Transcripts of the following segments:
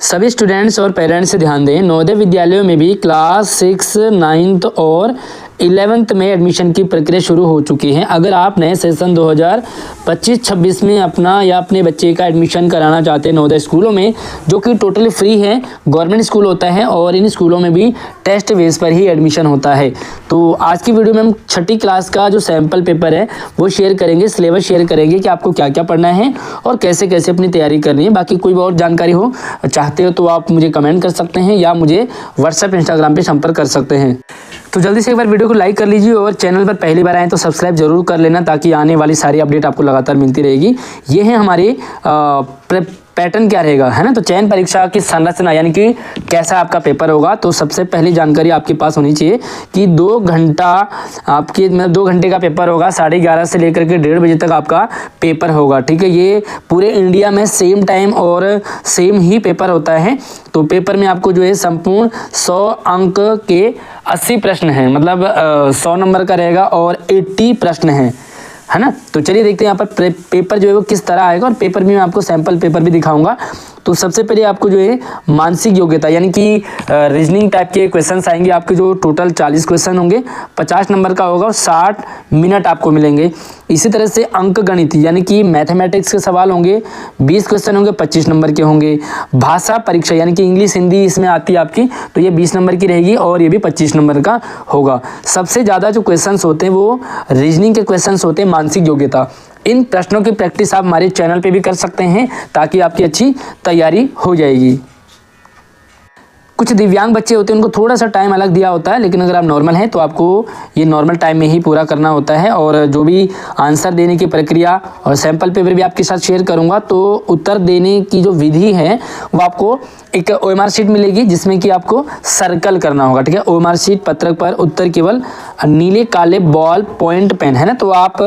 सभी स्टूडेंट्स और पेरेंट्स ध्यान दें, नवोदय विद्यालयों में भी क्लास 6, 9th और 11th में एडमिशन की प्रक्रिया शुरू हो चुकी है। अगर आप नए सेशन 2025-26 में अपना या अपने बच्चे का एडमिशन कराना चाहते हैं नवोदय स्कूलों में, जो कि टोटली फ्री है, गवर्नमेंट स्कूल होता है और इन स्कूलों में भी टेस्ट बेस पर ही एडमिशन होता है। तो आज की वीडियो में हम 6ठी क्लास का जो सैम्पल पेपर है वो शेयर करेंगे, सिलेबस शेयर करेंगे कि आपको क्या क्या पढ़ना है और कैसे कैसे अपनी तैयारी करनी है। बाकी कोई और जानकारी हो चाहते हो तो आप मुझे कमेंट कर सकते हैं या मुझे व्हाट्सएप, इंस्टाग्राम पे संपर्क कर सकते हैं। तो जल्दी से एक बार वीडियो को लाइक कर लीजिए और चैनल पर पहली बार आए तो सब्सक्राइब जरूर कर लेना, ताकि आने वाली सारी अपडेट आपको लगातार मिलती रहेगी। ये है हमारे पैटर्न क्या रहेगा, है ना। तो चयन परीक्षा की संरचना यानी कि कैसा आपका पेपर होगा। तो सबसे पहली जानकारी आपके पास होनी चाहिए कि 2 घंटा आपके 2 घंटे का पेपर होगा। 11:30 से लेकर के 1:30 बजे तक आपका पेपर होगा, ठीक है। ये पूरे इंडिया में सेम टाइम और सेम ही पेपर होता है। तो पेपर में आपको जो है संपूर्ण 100 अंक के 80 प्रश्न हैं, मतलब 100 नंबर का रहेगा और 80 प्रश्न हैं, है ना। तो चलिए देखते हैं यहाँ पर पेपर जो है वो किस तरह आएगा और पेपर में मैं आपको सैंपल पेपर भी दिखाऊंगा। तो सबसे पहले आपको जो है मानसिक योग्यता यानी कि रीजनिंग टाइप के क्वेश्चंस आएंगे आपके, जो टोटल 40 क्वेश्चन होंगे, 50 नंबर का होगा और 60 मिनट आपको मिलेंगे। इसी तरह से अंक गणित यानी कि मैथमेटिक्स के सवाल होंगे, 20 क्वेश्चन होंगे, 25 नंबर के होंगे। भाषा परीक्षा यानी कि इंग्लिश हिंदी इसमें आती है आपकी, तो ये 20 नंबर की रहेगी और ये भी 25 नंबर का होगा। सबसे ज़्यादा जो क्वेश्चन होते हैं वो रीजनिंग के क्वेश्चन होते हैं, मानसिक योग्यता। इन प्रश्नों की प्रैक्टिस आप हमारे चैनल पे भी कर सकते हैं ताकि आपकी अच्छी तैयारी हो जाएगी। कुछ दिव्यांग बच्चे होते हैं, उनको थोड़ा सा टाइम अलग दिया होता है, लेकिन अगर आप नॉर्मल हैं तो आपको ये नॉर्मल टाइम में ही पूरा करना होता है। और जो भी आंसर देने की प्रक्रिया और सैंपल पेपर भी आपके साथ शेयर करूंगा। तो उत्तर देने की जो विधि है वो आपको एक OMR शीट मिलेगी जिसमें कि आपको सर्कल करना होगा, ठीक है। OMR शीट पत्रक पर उत्तर केवल नीले काले बॉल पॉइंट पेन, है ना। तो आप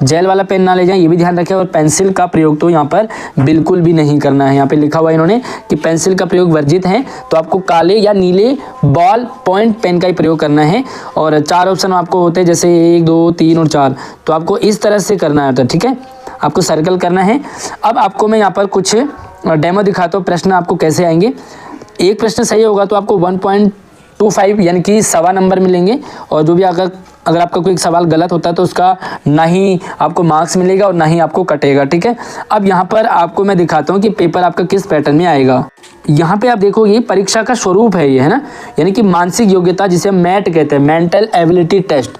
जेल वाला पेन ना ले जाएं, ये भी ध्यान रखें। और पेंसिल का प्रयोग तो यहाँ पर बिल्कुल भी नहीं करना है। यहाँ पे लिखा हुआ है इन्होंने कि पेंसिल का प्रयोग वर्जित है, तो आपको काले या नीले बॉल पॉइंट पेन का ही प्रयोग करना है। और 4 ऑप्शन आपको होते हैं, जैसे 1, 2, 3 और 4। तो आपको इस तरह से करना है, ठीक है। आपको सर्कल करना है। अब आपको मैं यहाँ पर कुछ डेमो दिखाता हूँ, प्रश्न आपको कैसे आएंगे। एक प्रश्न सही होगा तो आपको 1.25 यानी कि 1.25 नंबर मिलेंगे। और जो भी अगर आपका कोई सवाल गलत होता है तो उसका ना ही आपको मार्क्स मिलेगा और ना ही आपको कटेगा, ठीक है। अब यहाँ पर आपको मैं दिखाता हूँ कि पेपर आपका किस पैटर्न में आएगा। यहाँ पे आप देखोगे परीक्षा का स्वरूप है ये, है ना, यानी कि मानसिक योग्यता, जिसे मैट कहते हैं, मेंटल एबिलिटी टेस्ट।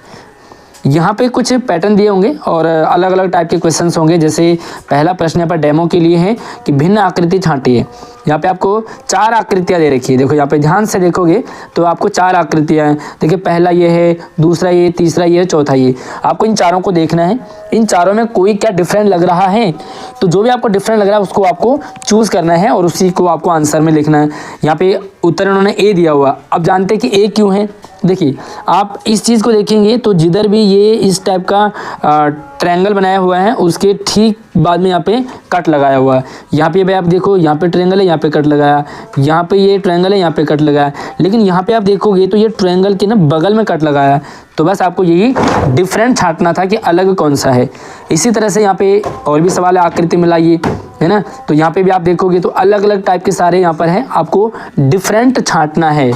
यहाँ पे कुछ पैटर्न दिए होंगे और अलग अलग टाइप के क्वेश्चंस होंगे। जैसे पहला प्रश्न यहाँ पर डेमो के लिए है कि भिन्न आकृति छांटिए। यहाँ पे आपको 4 आकृतियाँ दे रखी है। देखो यहाँ पे ध्यान से देखोगे तो आपको 4 आकृतियाँ हैं। देखिए पहला ये है, दूसरा ये, तीसरा ये, चौथा ये। आपको इन चारों को देखना है, इन चारों में कोई क्या डिफरेंट लग रहा है। तो जो भी आपको डिफरेंट लग रहा है उसको आपको चूज़ करना है और उसी को आपको आंसर में लिखना है। यहाँ पे उत्तर इन्होंने ए दिया हुआ। अब जानते हैं कि ए क्यों है। देखिए आप इस चीज़ को देखेंगे तो जिधर भी ये इस टाइप का ट्रायंगल बनाया हुआ है उसके ठीक बाद में यहाँ पे कट लगाया हुआ है। यहाँ पे भाई आप देखो, यहाँ पे ट्रायंगल है, यहाँ पे कट लगाया, यहाँ पे ये ट्रायंगल है, यहाँ पे कट लगाया। लेकिन यहाँ पे आप देखोगे तो ये ट्रायंगल के ना बगल में कट लगाया। तो बस आपको यही डिफरेंट छांटना था कि अलग कौन सा है। इसी तरह से यहाँ पे और भी सवाल है, आकृति मिलाइए, है ना। तो यहाँ पे भी आप देखोगे तो अलग अलग टाइप के सारे यहाँ पर हैं, आपको डिफरेंट छांटना है।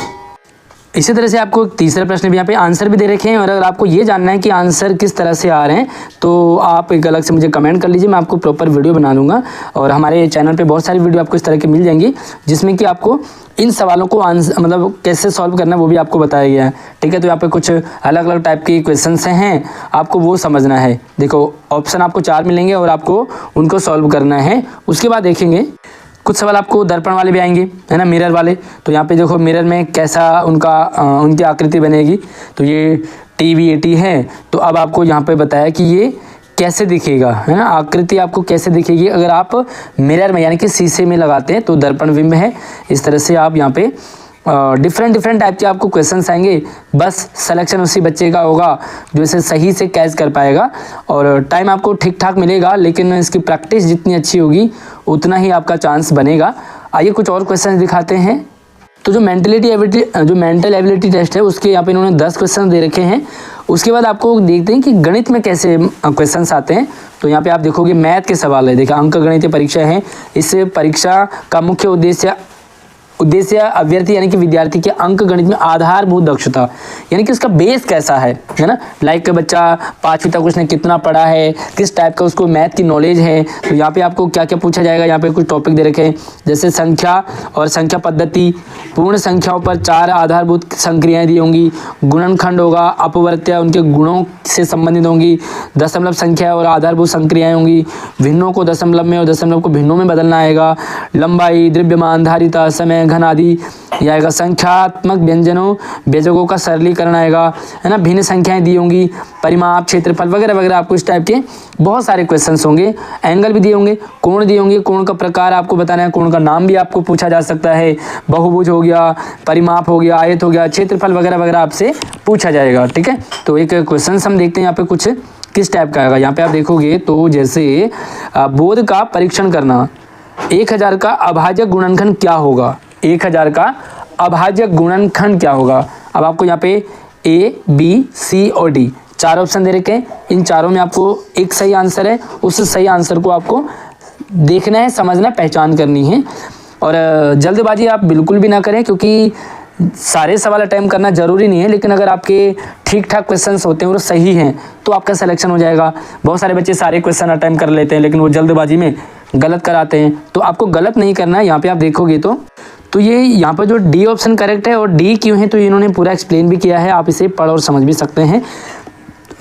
इसी तरह से आपको तीसरा प्रश्न भी यहाँ पे आंसर भी दे रखे हैं। और अगर आपको ये जानना है कि आंसर किस तरह से आ रहे हैं तो आप एक अलग से मुझे कमेंट कर लीजिए, मैं आपको प्रॉपर वीडियो बना लूँगा। और हमारे चैनल पे बहुत सारी वीडियो आपको इस तरह की मिल जाएंगी जिसमें कि आपको इन सवालों को मतलब कैसे सॉल्व करना है वो भी आपको बताया गया है, ठीक है। तो यहाँ पे कुछ अलग अलग टाइप के क्वेश्चंस हैं, आपको वो समझना है। देखो ऑप्शन आपको 4 मिलेंगे और आपको उनको सॉल्व करना है। उसके बाद देखेंगे कुछ सवाल आपको दर्पण वाले भी आएंगे, है ना, मिरर वाले। तो यहाँ पे देखो मिरर में कैसा उनकी आकृति बनेगी। तो ये TVAT है। तो अब आपको यहाँ पे बताया कि ये कैसे दिखेगा, है ना, आकृति आपको कैसे दिखेगी अगर आप मिरर में यानी कि शीशे में लगाते हैं। तो दर्पण बिंब है। इस तरह से आप यहाँ पे डिफरेंट टाइप के आपको क्वेश्चंस आएंगे। बस सिलेक्शन उसी बच्चे का होगा जो इसे सही से कैच कर पाएगा। और टाइम आपको ठीक ठाक मिलेगा, लेकिन इसकी प्रैक्टिस जितनी अच्छी होगी उतना ही आपका चांस बनेगा। आइए कुछ और क्वेश्चन दिखाते हैं। तो जो मेंटल एबिलिटी टेस्ट है उसके यहाँ पे इन्होंने 10 क्वेश्चन दे रखे हैं। उसके बाद आपको देखते हैं कि गणित में कैसे क्वेश्चंस आते हैं। तो यहाँ पे आप देखोगे मैथ के सवाल है। देखिए अंक गणितीय परीक्षा है। इस परीक्षा का मुख्य उद्देश्य उद्देश्य अभ्यर्थी यानी कि विद्यार्थी के अंक गणित में आधारभूत दक्षता यानी कि उसका बेस कैसा है ना। लाइक बच्चा 5वीं तक उसने कितना पढ़ा है, किस टाइप का उसको मैथ की नॉलेज है। तो यहाँ पे आपको क्या क्या पूछा जाएगा, यहाँ पे कुछ टॉपिक दे रखे हैं जैसे संख्या और संख्या पद्धति, पूर्ण संख्याओं पर 4 आधारभूत संक्रियाएं दी होंगी, गुणनखंड होगा, अपवर्त्य उनके गुणों से संबंधित होंगी, दशमलव संख्या और आधारभूत संक्रियाएं होंगी, भिन्नों को दशमलव में और दशमलव को भिन्नों में बदलना आएगा, लंबाई, द्रव्यमान, धारिता, समय, घन आदि यह आएगा, संख्यात्मक व्यंजनों व्यंजकों का सरलीकरण आएगा, है ना, भिन्न संख्याएं दी होंगी, परिमाप, क्षेत्रफल वगैरह वगैरह आपको इस टाइप के बहुत सारे क्वेश्चंस होंगे। एंगल भी दिए होंगे, कोण दिए होंगे, कोण का प्रकार आपको बताना है, कोण का नाम भी आपको पूछा जा सकता है, बहुभुज हो गया, परिमाप हो गया, आयत हो गया, क्षेत्रफल वगैरह वगैरह आपसे पूछा जाएगा। ठीक है, तो एक क्वेश्चन हम देखते हैं यहाँ पे कुछ किस टाइप का आएगा। यहाँ पे आप देखोगे तो जैसे बोध का परीक्षण करना, 1000 का अभाज्य गुणनखंड क्या होगा, 1000 का अभाज्य गुणनखंड क्या होगा। अब आपको यहाँ पे A, B, C और D 4 ऑप्शन दे रखे हैं, इन चारों में आपको एक सही आंसर है, उस सही आंसर को आपको देखना है, समझना, पहचान करनी है। और जल्दबाजी आप बिल्कुल भी ना करें क्योंकि सारे सवाल अटेम्प्ट करना जरूरी नहीं है, लेकिन अगर आपके ठीक ठाक क्वेश्चंस होते हैं और सही हैं तो आपका सिलेक्शन हो जाएगा। बहुत सारे बच्चे सारे क्वेश्चन अटेम्प्ट कर लेते हैं लेकिन वो जल्दबाजी में गलत कराते हैं, तो आपको गलत नहीं करना है। यहाँ पे आप देखोगे तो ये यहाँ पर जो डी ऑप्शन करेक्ट है, और डी क्यों है तो इन्होंने पूरा एक्सप्लेन भी किया है, आप इसे पढ़ और समझ भी सकते हैं।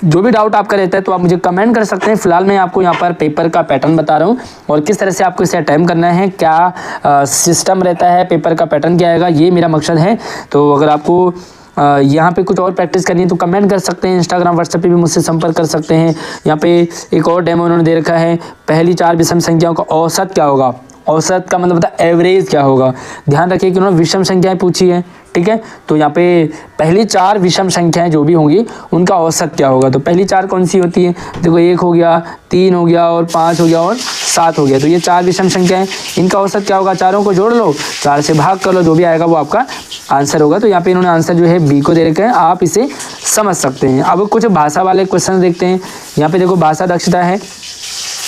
जो भी डाउट आपका रहता है तो आप मुझे कमेंट कर सकते हैं। फिलहाल मैं आपको यहाँ पर पेपर का पैटर्न बता रहा हूँ और किस तरह से आपको इसे अटेम्प्ट करना है, क्या सिस्टम रहता है, पेपर का पैटर्न क्या आएगा, ये मेरा मकसद है। तो अगर आपको यहाँ पे कुछ और प्रैक्टिस करनी है तो कमेंट कर सकते हैं, इंस्टाग्राम व्हाट्सएप पे भी मुझसे संपर्क कर सकते हैं। यहाँ पे एक और डेमो उन्होंने दे रखा है, पहली 4 विषम संख्याओं का औसत क्या होगा, औसत का मतलब होता है एवरेज क्या होगा। ध्यान रखिए कि उन्होंने विषम संख्याएं पूछी है, ठीक है, तो यहाँ पे पहली 4 विषम संख्याएं जो भी होंगी उनका औसत क्या होगा। तो पहली 4 कौन सी होती है, देखो 1 हो गया, 3 हो गया और 5 हो गया और 7 हो गया, तो ये 4 विषम संख्याएं, इनका औसत क्या होगा, चारों को जोड़ लो, 4 से भाग कर लो, जो भी आएगा वो आपका आंसर होगा। तो यहाँ पे इन्होंने आंसर जो है बी को दे रखा है, आप इसे समझ सकते हैं। अब कुछ भाषा वाले क्वेश्चन देखते हैं। यहाँ पे देखो भाषा दक्षता है,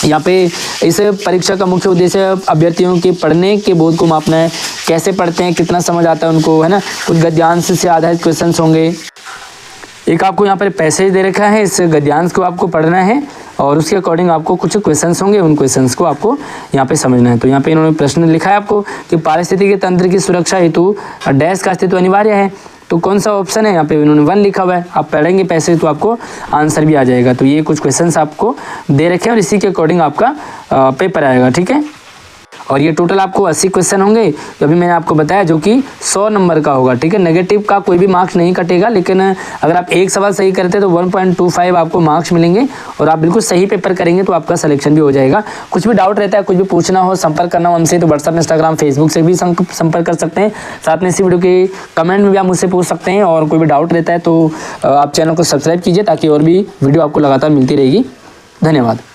यहाँ पे इस परीक्षा का मुख्य उद्देश्य अभ्यर्थियों के पढ़ने के बोध को मापना है, कैसे पढ़ते हैं, कितना समझ आता है उनको, है ना। कुछ गद्यांश से आधारित क्वेश्चंस होंगे। एक आपको यहाँ पर पैसेज दे रखा है, इस गद्यांश को आपको पढ़ना है और उसके अकॉर्डिंग आपको कुछ क्वेश्चंस होंगे, उन क्वेश्चंस को आपको यहाँ पे समझना है। तो यहाँ पे इन्होंने प्रश्न लिखा है आपको कि पारिस्थितिकी तंत्र की सुरक्षा हेतु डैश का अस्तित्व अनिवार्य है, तो कौन सा ऑप्शन है, यहाँ पे इन्होंने 1 लिखा हुआ है। आप पढ़ेंगे पैसेज तो आपको आंसर भी आ जाएगा। तो ये कुछ क्वेश्चंस आपको दे रखे हैं और इसी के अकॉर्डिंग आपका पेपर आएगा, ठीक है। और ये टोटल आपको 80 क्वेश्चन होंगे, जो अभी मैंने आपको बताया, जो कि 100 नंबर का होगा, ठीक है। नेगेटिव का कोई भी मार्क्स नहीं कटेगा, लेकिन अगर आप एक सवाल सही करते हैं तो 1.25 आपको मार्क्स मिलेंगे और आप बिल्कुल सही पेपर करेंगे तो आपका सिलेक्शन भी हो जाएगा। कुछ भी डाउट रहता है, कुछ भी पूछना हो, संपर्क करना हो हमसे, तो व्हाट्सएप, इंस्टाग्राम, फेसबुक से भी संपर्क कर सकते हैं। साथ में इसी वीडियो के कमेंट में भी आप मुझसे पूछ सकते हैं और कोई भी डाउट रहता है तो आप चैनल को सब्सक्राइब कीजिए ताकि और भी वीडियो आपको लगातार मिलती रहेगी। धन्यवाद।